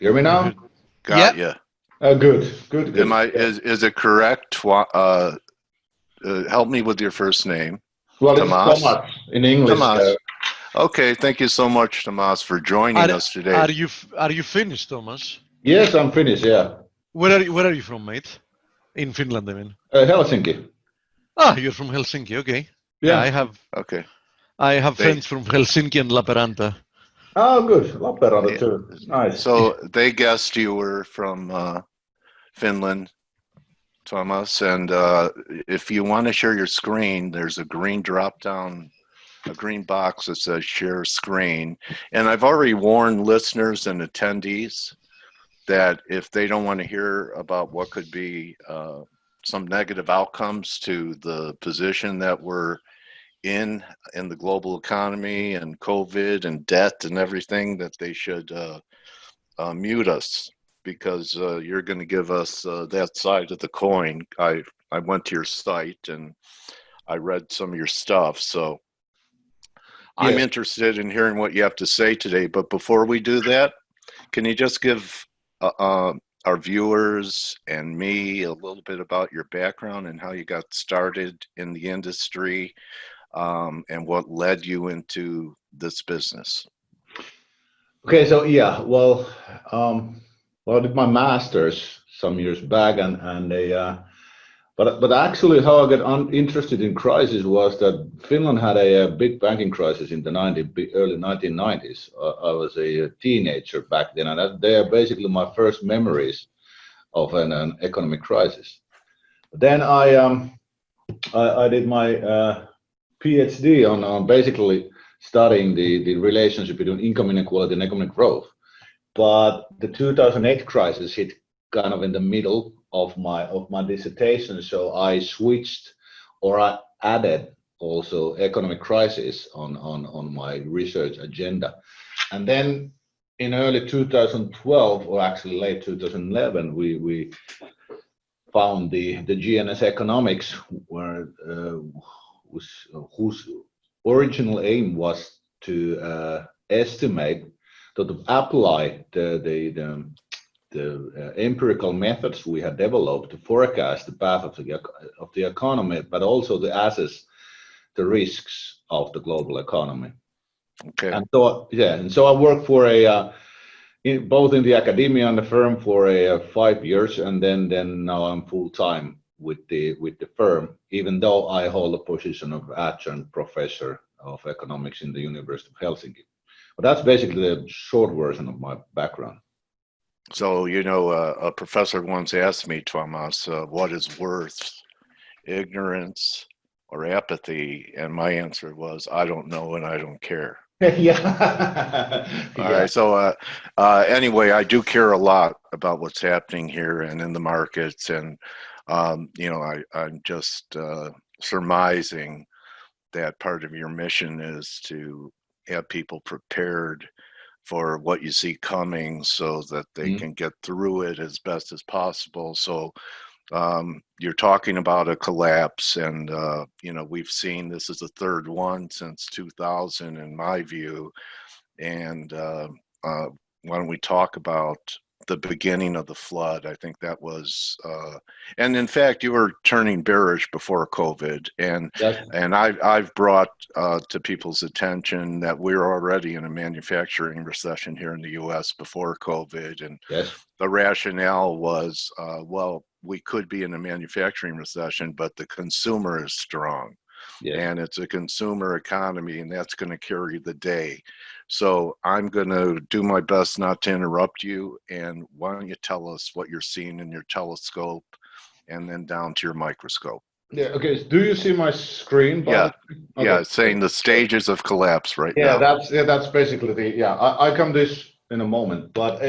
Hear me now? Got you. Good. Is it correct? Help me with your first name. Well, Tomas? it's Thomas in English. Tomas. Okay, thank you so much, Tomas, for joining us today. Are you Finnish, Thomas? Yes, I'm Finnish. Yeah. Where are you from, mate? In Finland, I mean. Helsinki. Ah, you're from Helsinki. Okay. Yeah. I have friends from Helsinki and Lappeenranta. Oh, good. Lappeenranta too. Nice. So they guessed you were from Finland, Tuomas, and if you want to share your screen, there's a green a green box that says share screen. And I've already warned listeners and attendees that if they don't want to hear about what could be some negative outcomes to the position that we're in the global economy and COVID and debt and everything, that they should mute us, because you're going to give us that side of the coin. I went to your site and I read some of your stuff, so I'm interested in hearing what you have to say today. But before we do that, can you just give our viewers and me a little bit about your background and how you got started in the industry, and what led you into this business? Okay, so well, I did my master's some years back, but actually how I got interested in crisis was that Finland had a big banking crisis in the early 1990s. I was a teenager back then, and they are basically my first memories of an economic crisis. Then I did my PhD on basically studying the relationship between income inequality and economic growth. But the 2008 crisis hit kind of in the middle of my dissertation, so I switched, or I added also economic crisis on my research agenda. And then in early 2012, or actually late 2011, we found the GNS economics, whose original aim was to estimate, to apply the empirical methods we had developed to forecast the path of the economy, but also to assess the risks of the global economy. Okay. And so I worked for both in the academia and the firm for 5 years, and then now I'm full time with the firm, even though I hold a position of adjunct professor of economics in the University of Helsinki. But that's basically the short version of my background. So, a professor once asked me, Tuomas, what is worse, ignorance or apathy? And my answer was, I don't know and I don't care. Yeah. All right. So anyway, I do care a lot about what's happening here and in the markets. And, I'm just surmising that part of your mission is to have people prepared for what you see coming so that they can get through it as best as possible. So you're talking about a collapse, and we've seen this is the third one since 2000 in my view. And why don't we talk about the beginning of the flood? I think that was and in fact you were turning bearish before COVID, and I've brought to people's attention that we're already in a manufacturing recession here in the US before COVID, and the rationale was well, we could be in a manufacturing recession, but the consumer is strong. And it's a consumer economy, and that's going to carry the day. So I'm going to do my best not to interrupt you. And why don't you tell us what you're seeing in your telescope and then down to your microscope? Yeah. Okay. Do you see my screen? Yeah. Okay. Yeah. It's saying the stages of collapse right now. That's basically the I come this in a moment, but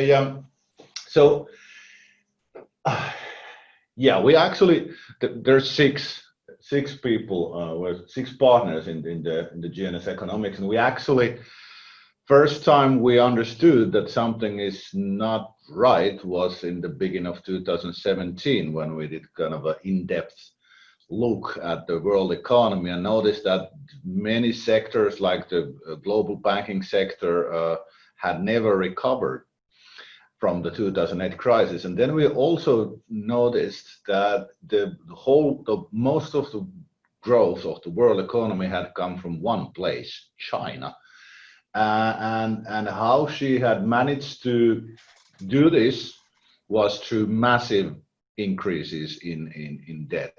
we actually there's six people, with 6 partners in the GNS economics, and we actually first time we understood that something is not right was in the beginning of 2017, when we did kind of an in-depth look at the world economy and noticed that many sectors, like the global banking sector, had never recovered from the 2008 crisis. And then we also noticed that most of the growth of the world economy had come from one place, China. And how she had managed to do this was through massive increases in debt.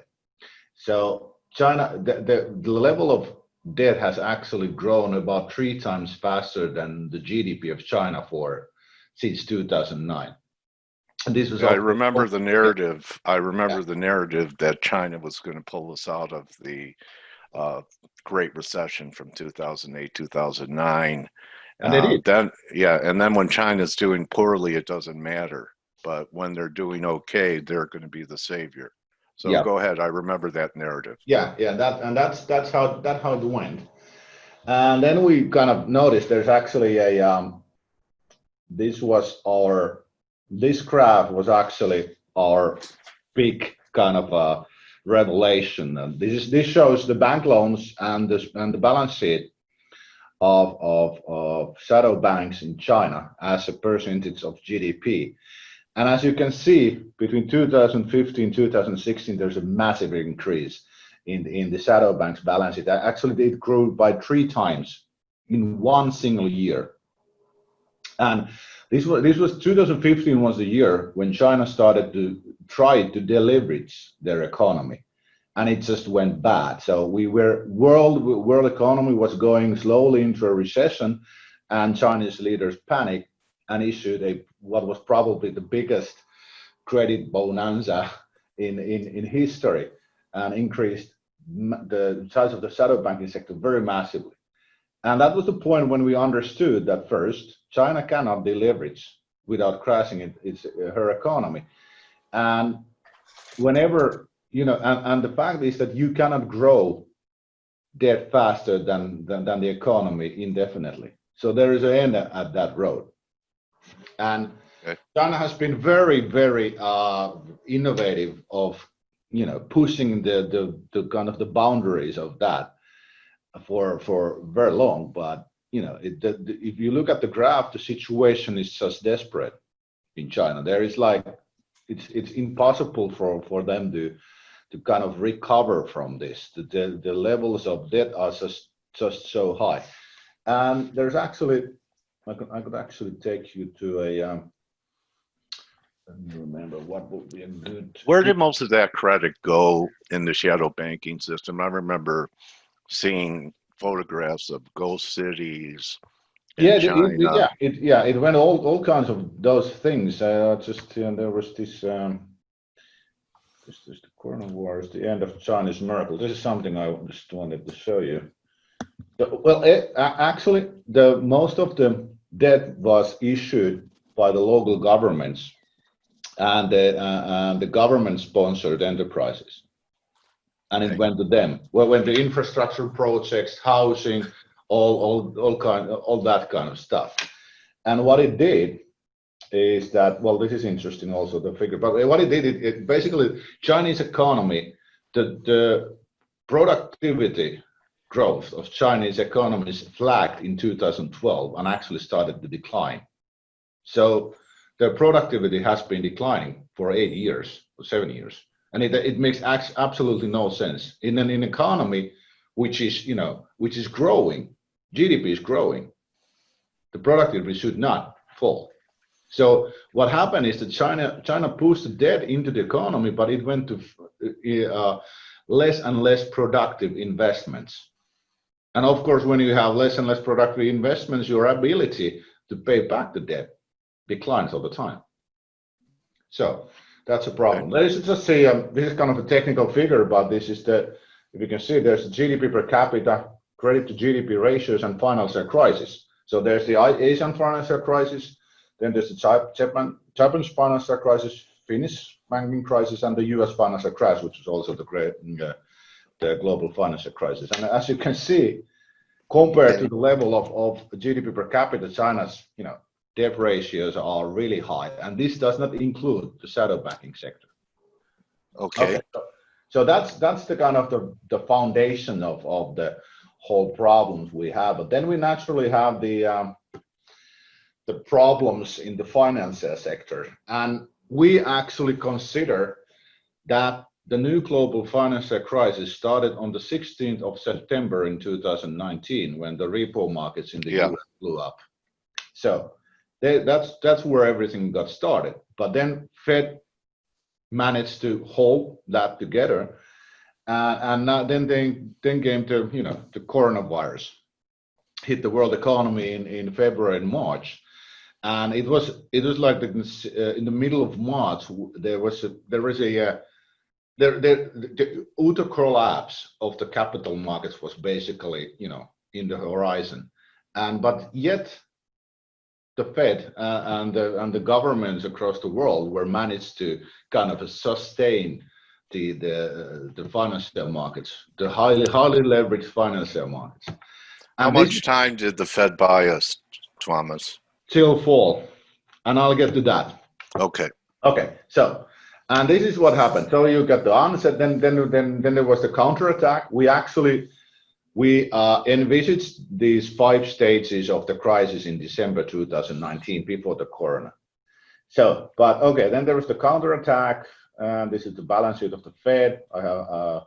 So China, the level of debt has actually grown about 3 times faster than the GDP of China since 2009. And this was I remember the narrative. I remember the narrative that China was going to pull us out of the Great Recession from 2008, 2009. And they did. And then when China's doing poorly, it doesn't matter. But when they're doing okay, they're going to be the savior. So go ahead. I remember that narrative. That's how it went. And then we kind of noticed there's actually this graph was actually our big kind of revelation. And this shows the bank loans and the balance sheet of shadow banks in China as a percentage of GDP. And as you can see, between 2015 and 2016, there's a massive increase in the shadow bank's balance sheet. Actually, it grew by 3 times in one single year. And this was 2015 was the year when China started to try to deleverage their economy, and it just went bad. So world economy was going slowly into a recession, and Chinese leaders panicked and issued what was probably the biggest credit bonanza in history, and increased the size of the shadow banking sector very massively. And that was the point when we understood that first, China cannot deleverage without crashing her economy. And whenever, and the fact is that you cannot grow debt faster than the economy indefinitely. So there is an end at that road. And China has been very, very innovative of, pushing the kind of the boundaries of that for very long. But if you look at the graph, the situation is just desperate in China. There is it's impossible for them to kind of recover from this. The levels of debt are just so high. And there's actually, I could actually take you to a let me remember what would be a good. Where did most of that credit go in the shadow banking system? I remember seeing photographs of ghost cities in China. It went all kinds of those things. There was this the Corona Wars, the end of Chinese miracle. This is something I just wanted to show you. Well, actually, most of the debt was issued by the local governments and the government-sponsored enterprises. And it went to them. Well, when the infrastructure projects, housing, all that kind of stuff. And what it did is that, well, this is interesting also, the figure, but what it did, it basically, Chinese economy, the productivity growth of Chinese economies flagged in 2012 and actually started to decline. So the productivity has been declining for 8 years or 7 years. And it makes absolutely no sense in an economy which is growing. GDP is growing. The productivity should not fall. So what happened is that China pushed the debt into the economy, but it went to less and less productive investments. And of course, when you have less and less productive investments, your ability to pay back the debt declines all the time. So that's a problem. Let's just say this is kind of a technical figure, but this is if you can see, there's the GDP per capita, credit to GDP ratios, and financial crisis. So there's the Asian financial crisis, then there's the Japanese financial crisis, Finnish banking crisis, and the US financial crash, which is also the global financial crisis. And as you can see, compared to the level of GDP per capita, China's debt ratios are really high, and this does not include the shadow banking sector. Okay. So that's the kind of the foundation of the whole problems we have. But then we naturally have the the problems in the financial sector. And we actually consider that the new global financial crisis started on the 16th of September in 2019 when the repo markets in the US blew up. So that's where everything got started. But then Fed managed to hold that together, and now then came to the coronavirus hit the world economy in February and March, and it was like in the middle of March the utter collapse of the capital markets was basically in the horizon, but yet the Fed and the governments across the world were managed to kind of sustain the financial markets, the highly leveraged financial markets. How much time did the Fed buy us, Tuomas? Till fall, and I'll get to that. Okay. So, and this is what happened. So you got the onset, then there was the counterattack. We envisaged these 5 stages of the crisis in December 2019 before the corona. So, but okay, then there was the counterattack. This is the balance sheet of the Fed.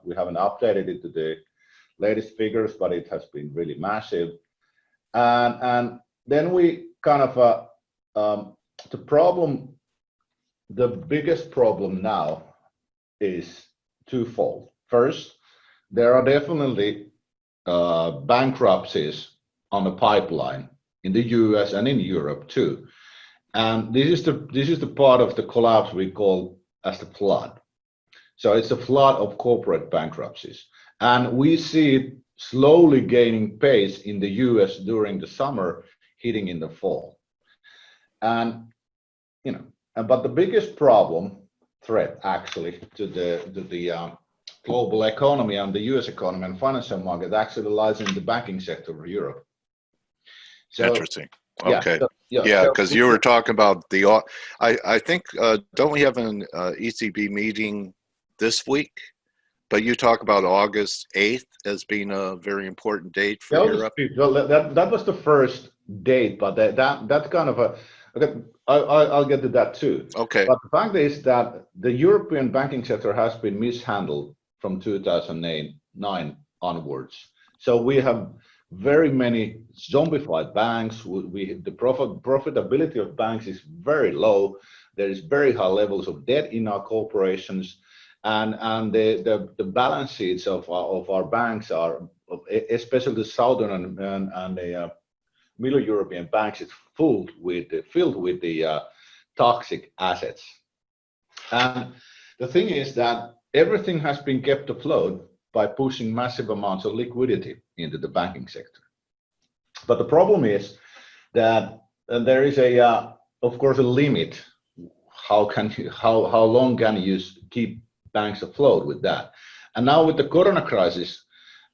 We haven't updated it to the latest figures, but it has been really massive. And then we kind of the biggest problem now is twofold. First, there are definitely bankruptcies on the pipeline in the US and in Europe too. And this is the part of the collapse we call as the flood. So it's a flood of corporate bankruptcies. And we see it slowly gaining pace in the US during the summer, hitting in the fall. And but the biggest threat actually to the global economy and the US economy and financial market actually lies in the banking sector of Europe. So, interesting. Okay. Yeah, because you were talking about I think, don't we have an ECB meeting this week? But you talk about August 8th as being a very important date for Europe. Well, that was the first date, but that's kind of I'll get to that too. Okay. But the fact is that the European banking sector has been mishandled from 2009 onwards. So we have very many zombified banks. The profitability of banks is very low. There is very high levels of debt in our corporations, and the balance sheets of our banks are, especially the southern and the Middle European banks, is filled with the toxic assets. And the thing is that everything has been kept afloat by pushing massive amounts of liquidity into the banking sector. But the problem is that there is of course, a limit. How long can you keep banks afloat with that? And now with the corona crisis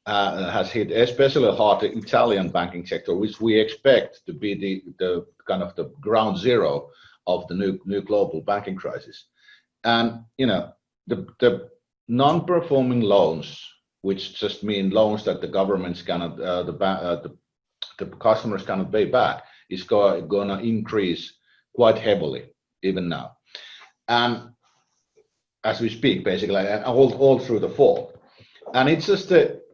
has hit especially hard the Italian banking sector, which we expect to be the kind of the ground zero of the new global banking crisis. And the non-performing loans, which just mean loans that the governments cannot, the customers cannot pay back, is going to increase quite heavily even now, and as we speak, basically, all through the fall. And it's just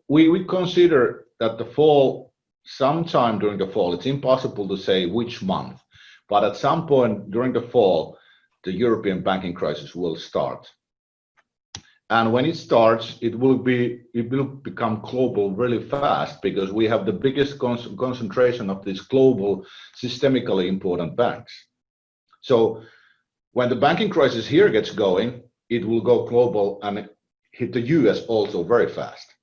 we consider that the fall, sometime during the fall, it's impossible to say which month, but at some point during the fall, the European banking crisis will start. And when it starts, it will become global really fast, because we have the biggest concentration of these global systemically important banks. So when the banking crisis here gets going, it will go global and hit the US also very fast.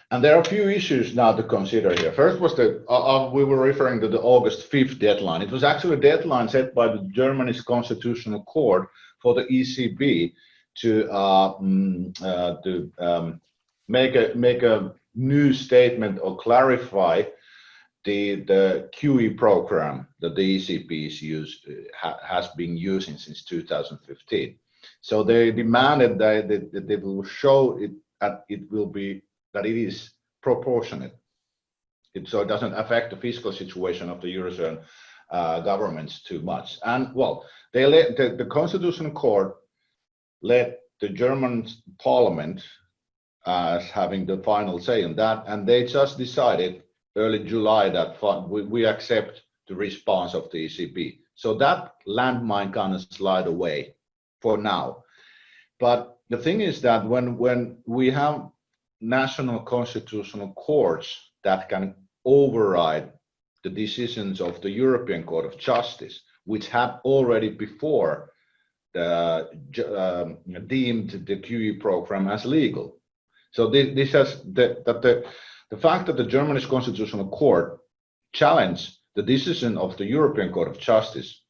And there are a few issues now to consider here. First was we were referring to the August 5th deadline. It was actually a deadline set by the Germany's constitutional court for the ECB to make a new statement or clarify the QE program that the ECB has been using since 2015. So they demanded that they will show it that it is proportionate, so it doesn't affect the fiscal situation of the Eurozone governments too much. And well, they let the Constitutional Court let the German Parliament as having the final say on that, and they just decided early July that we accept the response of the ECB. So that landmine kind of slide away for now. But the thing is that when we have national constitutional courts that can override the decisions of the European Court of Justice, which had already before deemed the QE program as legal. So this has the fact that the German Constitutional Court challenged the decision of the European Court of Justice,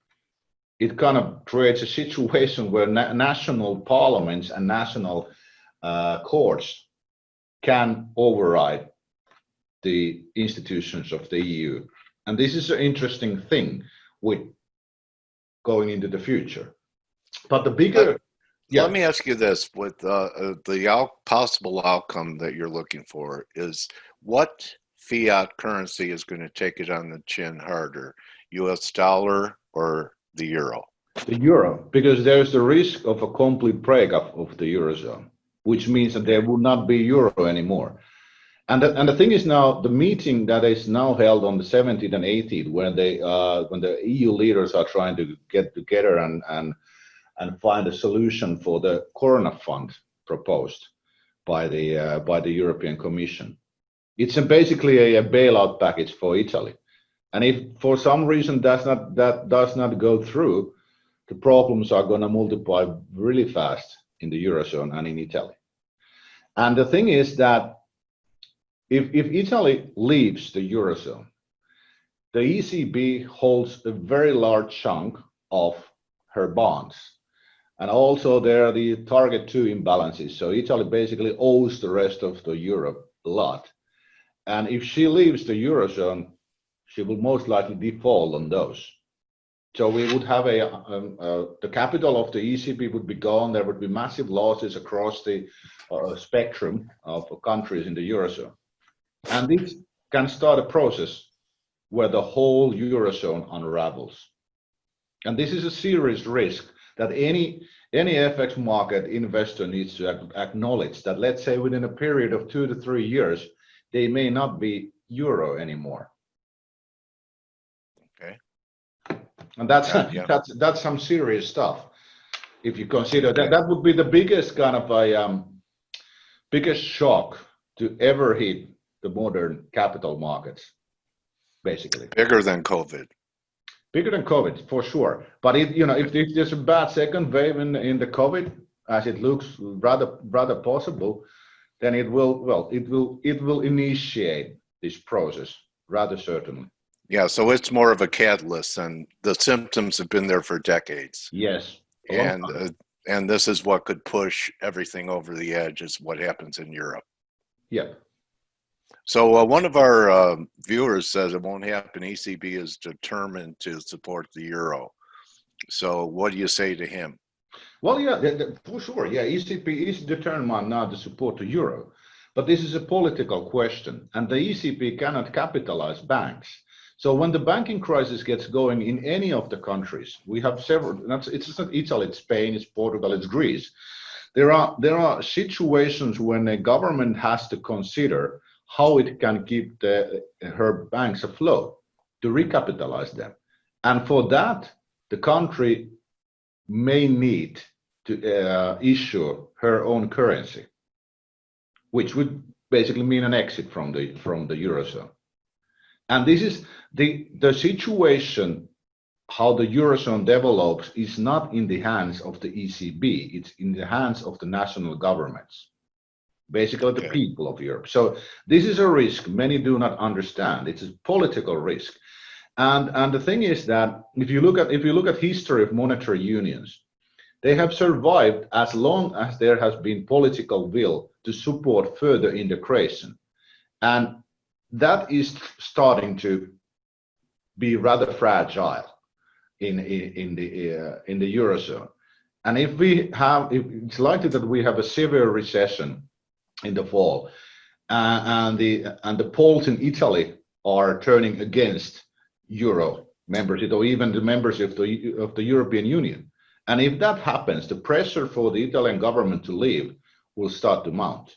it kind of creates a situation where national parliaments and national courts can override the institutions of the EU. And this is an interesting thing with going into the future. But the bigger... Let me ask you this, with the possible outcome that you're looking for is what fiat currency is going to take it on the chin harder, US dollar or the euro? The euro, because there's the risk of a complete breakup of the Eurozone, which means that there will not be euro anymore. And the thing is now, the meeting that is now held on the 17th and 18th, when the EU leaders are trying to get together and find a solution for the Corona Fund proposed by the European Commission. It's basically a bailout package for Italy, and if for some reason that does not go through, the problems are going to multiply really fast in the Eurozone and in Italy. And the thing is that if Italy leaves the Eurozone, the ECB holds a very large chunk of her bonds. And also there are the target 2 imbalances. So Italy basically owes the rest of the Europe a lot. And if she leaves the Eurozone, she will most likely default on those. So we would have the capital of the ECB would be gone. There would be massive losses across the spectrum of countries in the Eurozone. And this can start a process where the whole Eurozone unravels. And this is a serious risk that any FX market investor needs to acknowledge, that let's say within a period of 2 to 3 years, they may not be euro anymore. Okay. And that's some serious stuff. If you consider that would be the biggest kind of biggest shock to ever hit the modern capital markets, basically. Bigger than COVID. Bigger than COVID, for sure. But if there's a bad second wave in the COVID, as it looks rather possible, then it will initiate this process rather certainly. Yeah, so it's more of a catalyst, and the symptoms have been there for decades. Yes. And this is what could push everything over the edge, is what happens in Europe. Yeah. So one of our viewers says it won't happen. ECB is determined to support the euro. So what do you say to him? Well, yeah, for sure. Yeah, ECB is determined now to support the euro. But this is a political question, and the ECB cannot capitalize banks. So when the banking crisis gets going in any of the countries, we have several, it's not Italy, it's Spain, it's Portugal, it's Greece. There are situations when a government has to consider how it can keep her banks afloat, to recapitalize them. And for that, the country may need to issue her own currency, which would basically mean an exit from the Eurozone. And this is the situation, how the Eurozone develops is not in the hands of the ECB, it's in the hands of the national governments, basically the people of Europe. So this is a risk many do not understand. It's a political risk. And the thing is that if you look at history of monetary unions, they have survived as long as there has been political will to support further integration. And that is starting to be rather fragile in the Eurozone. And if it's likely that we have a severe recession in the fall, and the polls in Italy are turning against euro membership or even the membership of the European Union. And if that happens, the pressure for the Italian government to leave will start to mount.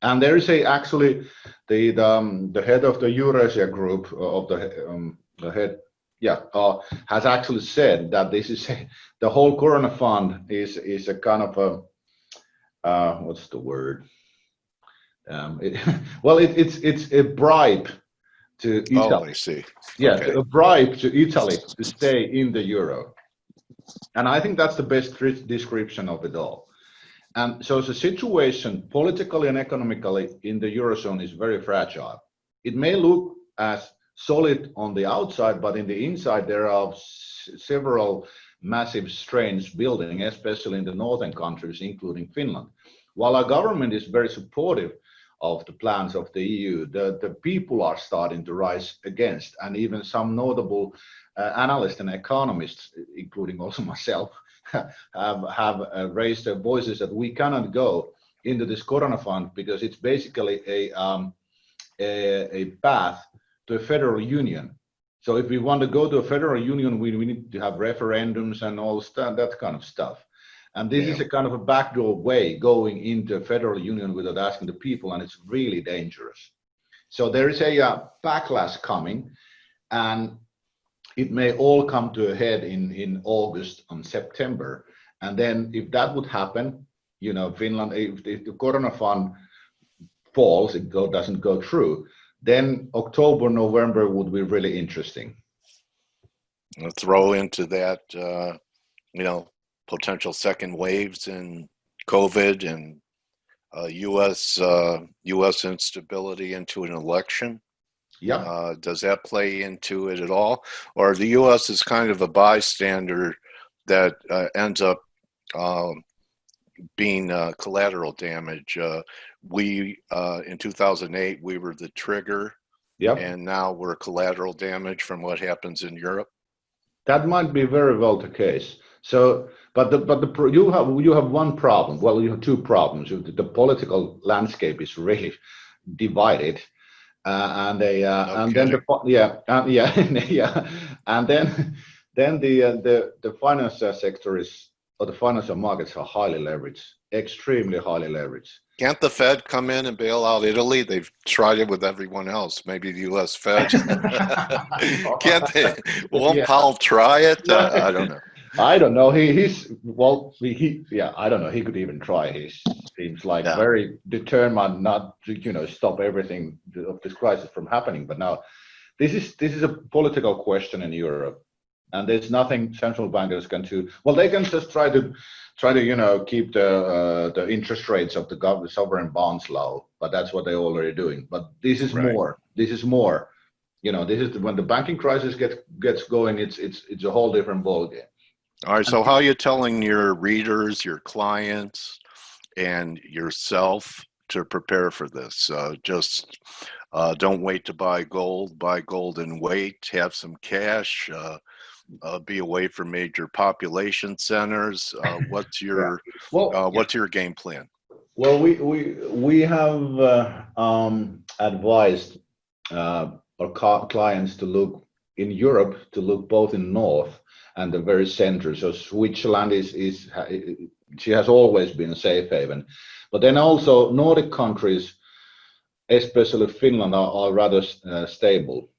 And there is actually the head of the EURUSD group of the head, has actually said that this is the whole Corona fund is a kind of a what's the word? It's a bribe to Italy. Oh, I see. Yeah, okay. a bribe to Italy to stay in the euro. And I think that's the best description of it all. And so the situation politically and economically in the Eurozone is very fragile. It may look as solid on the outside, but in the inside there are several massive strains building, especially in the northern countries, including Finland. While our government is very supportive of the plans of the EU, the people are starting to rise against, and even some notable analysts and economists, including also myself, have raised their voices that we cannot go into this Corona fund because it's basically a path to a federal union. So if we want to go to a federal union, we need to have referendums and all that kind of stuff. And this is a kind of a backdoor way going into a federal union without asking the people, and it's really dangerous. So there is a backlash coming, and it may all come to a head in August and September. And then if that would happen, Finland, if the Corona fund falls, doesn't go through, then October, November would be really interesting. We'll throw into that, potential second waves in COVID and U.S. instability into an election. Yeah. Does that play into it at all? Or the U.S. is kind of a bystander that ends up being collateral damage. We in 2008, we were the trigger, and now we're collateral damage from what happens in Europe. That might be very well the case. So, you have one problem. Well, you have two problems. The political landscape is really divided. And then the financial sector the financial markets are highly leveraged, extremely highly leveraged. Can't the Fed come in and bail out Italy? They've tried it with everyone else. Maybe the U.S. Fed. Can't they? Won't Powell try it? I don't know. I don't know. I don't know. He could even try. He seems like very determined not to, stop everything of this crisis from happening. But now, this is a political question in Europe, and there's nothing central bankers can do. Well, they can just try to keep the interest rates of the sovereign bonds low, but that's what they're already doing. But this is more. This is more. This is when the banking crisis gets going. It's a whole different ballgame. All right, so how are you telling your readers, your clients, and yourself to prepare for this? Just don't wait to buy gold and wait, have some cash, be away from major population centers. What's your game plan? Well, we have advised our clients to look in Europe, to look both in north and the very center. So Switzerland she has always been a safe haven, but then also Nordic countries, especially Finland, are rather stable.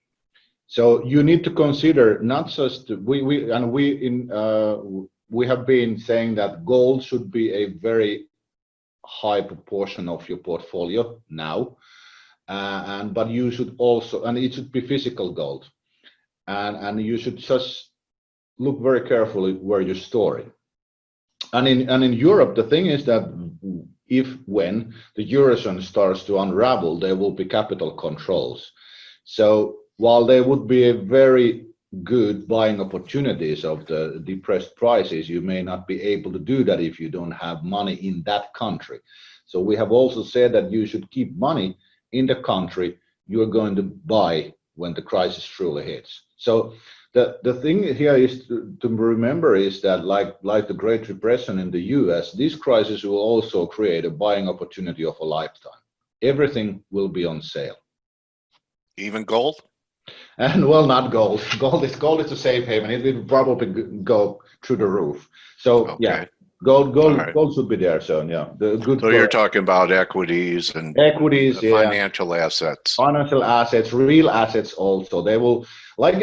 So you need to consider not just we have been saying that gold should be a very high proportion of your portfolio now, but you should also, and it should be physical gold, and you should just look very carefully where you store it. And in Europe, the thing is that when the Eurozone starts to unravel, there will be capital controls. So while there would be a very good buying opportunities of the depressed prices, you may not be able to do that if you don't have money in that country. So we have also said that you should keep money in the country you are going to buy when the crisis truly hits. So the thing here is to remember is that like the Great Depression in the US, this crisis will also create a buying opportunity of a lifetime. Everything will be on sale. Even gold? And well, not gold. Gold is a safe haven. It will probably go through the roof. So yeah, Okay. gold should be there. So yeah, the good. So you're talking about equities and Equities, yeah, financial assets. financial assets, real assets also. They will like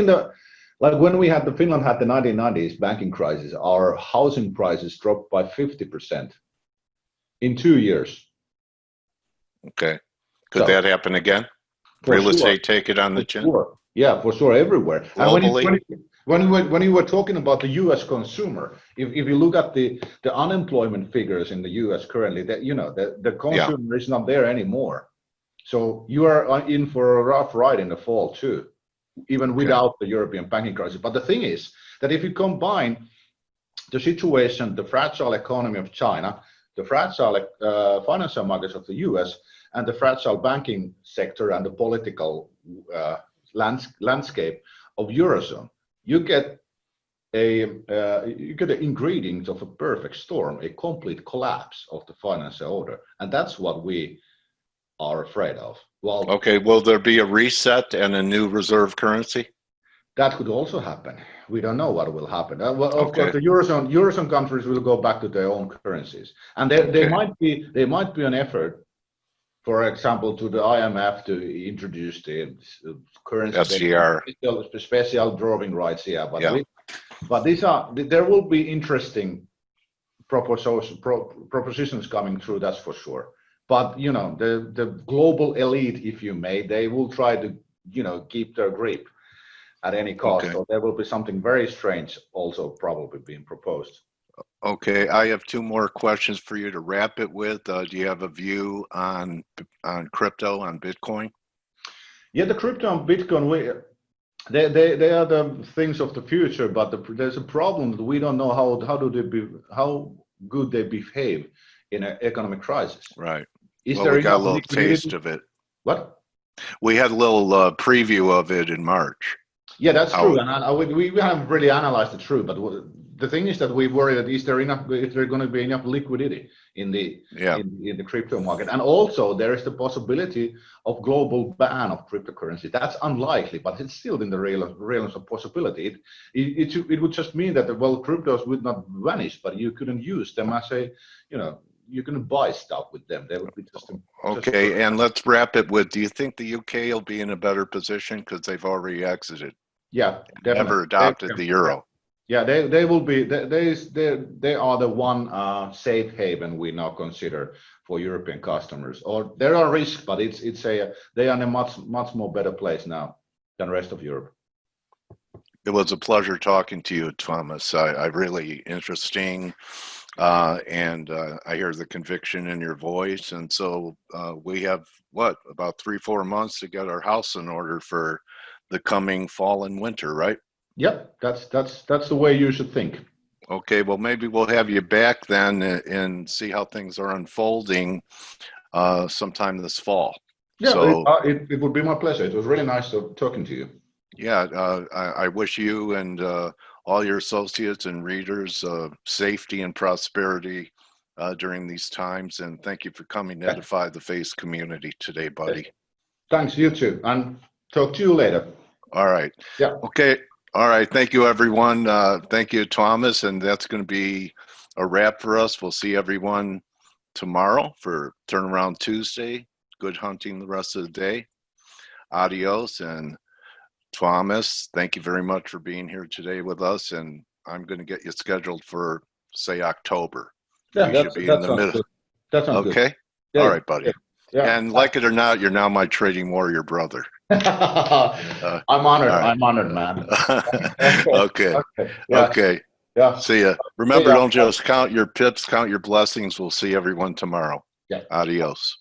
when we had Finland had the 1990s banking crisis, our housing prices dropped by 50% in 2 years. Okay. Could So that happen again? for Real sure, estate take it on the for chin? sure. Yeah, for sure, everywhere. And Globally? when you were talking about the U.S. consumer, if you look at the unemployment figures in the U.S. currently, that the consumer is not there anymore. So you are in for a rough ride in the fall too, even without the European banking crisis. But the thing is that if you combine the situation, the fragile economy of China, the fragile financial markets of the US, and the fragile banking sector and the political landscape of Eurozone, you get the ingredients of a perfect storm, a complete collapse of the financial order, and that's what we are afraid of. Well, okay, will there be a reset and a new reserve currency? that could also happen. We don't know what will happen. Well, of course, the Eurozone countries will go back to their own currencies, and there might be an effort, for example, to the IMF to introduce the currency SDR, special drawing rights. Yeah, but there will be interesting propositions coming through. That's for sure. But the global elite, if you may, they will try to keep their grip at any cost. So there will be something very strange also probably being proposed. Okay, I have two more questions for you to wrap it with. Do you have a view on crypto, on Bitcoin? Yeah, the crypto and Bitcoin, they are the things of the future, but there's a problem that we don't know how good they behave in an economic crisis. Right. Is well, there we got a little liquidity? taste of it. What? We had a little preview of it in March. Yeah, that's true, and we haven't really analyzed it through. But the thing is that we worry that is there going to be enough liquidity in the crypto market, and also there is the possibility of global ban of cryptocurrency. That's unlikely, but it's still in the realms of possibility. It would just mean that cryptos would not vanish, but you couldn't use them as you couldn't buy stuff with them. They would be just okay. And let's wrap it with: do you think the UK will be in a better position because they've already exited? Yeah, definitely. Never adopted the euro. Yeah, they will be. They are the one safe haven we now consider for European customers. Or there are risks, but they are in a much more better place now than the rest of Europe. It was a pleasure talking to you, Tuomas. I really interesting. And I hear the conviction in your voice. And so we have about 3-4 months to get our house in order for the coming fall and winter, right? Yep, that's the way you should think. Okay, well, maybe we'll have you back then and see how things are unfolding sometime this fall. Yeah, so, it would be my pleasure. It was really nice talking to you. Yeah, I wish you and all your associates and readers safety and prosperity during these times. And thank you for coming to edify the F.A.C.E community today, buddy. Thanks, you too. And talk to you later. All right. Yeah. Okay. All right. Thank you, everyone. Thank you, Tuomas. And that's going to be a wrap for us. We'll see everyone tomorrow for Turnaround Tuesday. Good hunting the rest of the day. Adios. And Tuomas, thank you very much for being here today with us. And I'm going to get you scheduled for, say, October. Yeah, we should be in the middle. Good. That sounds okay. Good. Yeah, all right, buddy. Yeah. And like it or not, you're now my trading warrior brother. I'm honored. Right. I'm honored, man. Okay. Yeah. Okay. Yeah. See ya. Remember, don't just count your pips, count your blessings. We'll see everyone tomorrow. Yeah. Adios.